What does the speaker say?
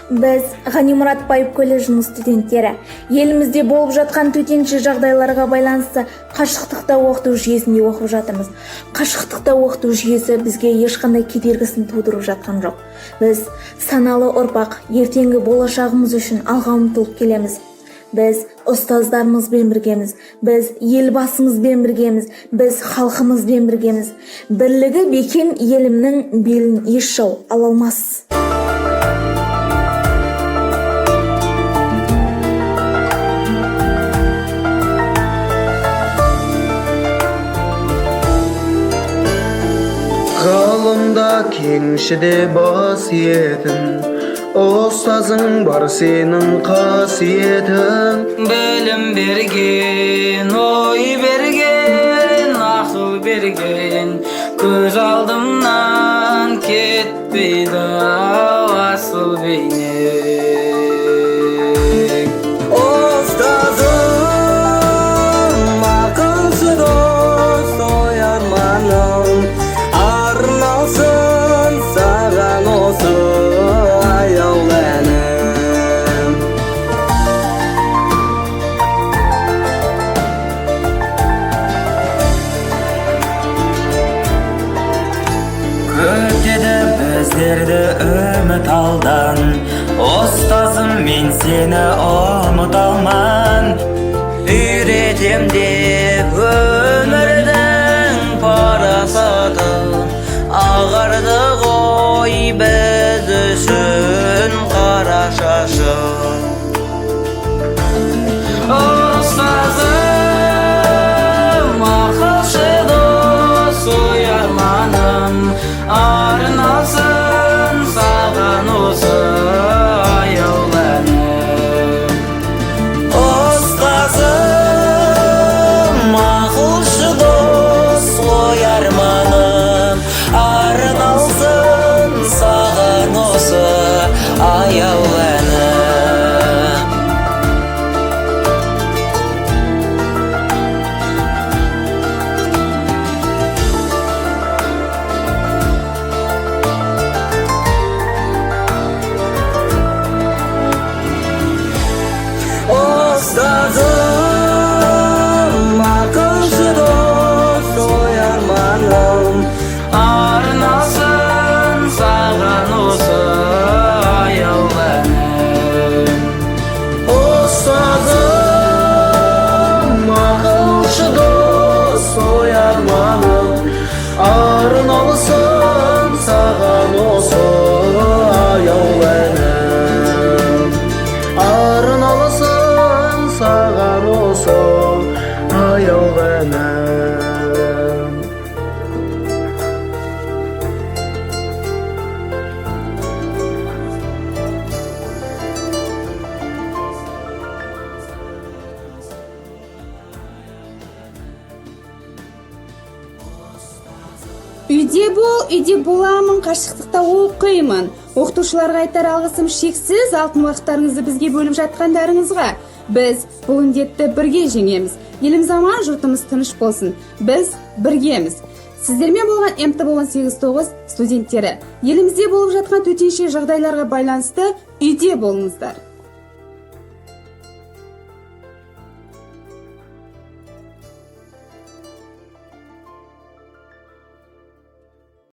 Біз Ғани Мұратбаев колледжінің студенттері елімізде болып жатқан төтенше жағдайларға байланысты қашықтықта оқыту жүйесінде оқып жатырмыз. Қашықтықта оқыту жүйесі бізге ешқандай кедергісін тудырып жатқан жоқ. Біз саналы ұрпақ, ертеңгі болашағымыз үшін алға ұмтылып келеміз. Біз ұстаздарымызбен біргеміз, біз елбасымызбен біргеміз, біз халқымызбен біргеміз. Бірлігі бекем елімнің белін еш жау ала алмас. Ғалымда кеңшіде бас етін, ұстазың бар сенің қасиетің. Білім берген, ой берген, ақыл берген, көз алдымнан кетпейді асыл бейнең. Ұстазым, ақылшы дос, ой арманым, арналсын саған осы аяулы әнім. Көктеді біздерді үміт алдан, ұстазым мен сені ұмыта алман. Үйретем деп өмірдің парасатын, ағарды ғой біз үшін қара шашың. Ұстазым, ақылшы дос, ой арманым, арналсын саған осы аяулы әнім. Ұстазым, ақылшы дос, ой арманым, арналсын саған осы аяулы әнім. Ұстазым, ақылшы дос, ой арманым, арналсын саған осы аяулы әнім. Ұстазым, ақылшы дос, ой арманым, арналсын саған осы аяулы әнім. Арналсын саған осы аяулы әнім. Үйде бол, үйде боламын, қашықтықта оқимын. Оқытушыларға айтар алғысым шексіз, алтын уақыттарыңызды бізге бөліп жатқандарыңызға. Біз бұл індетті бірге жеңеміз. Еліміз аман, жұртымыз тыныш болсын. Біз біргеміз. Сіздермен болған МТБ-18-9 студенттері, елімізде болып жатқан төтенше жағдайларға байланысты үйде болыңыздар.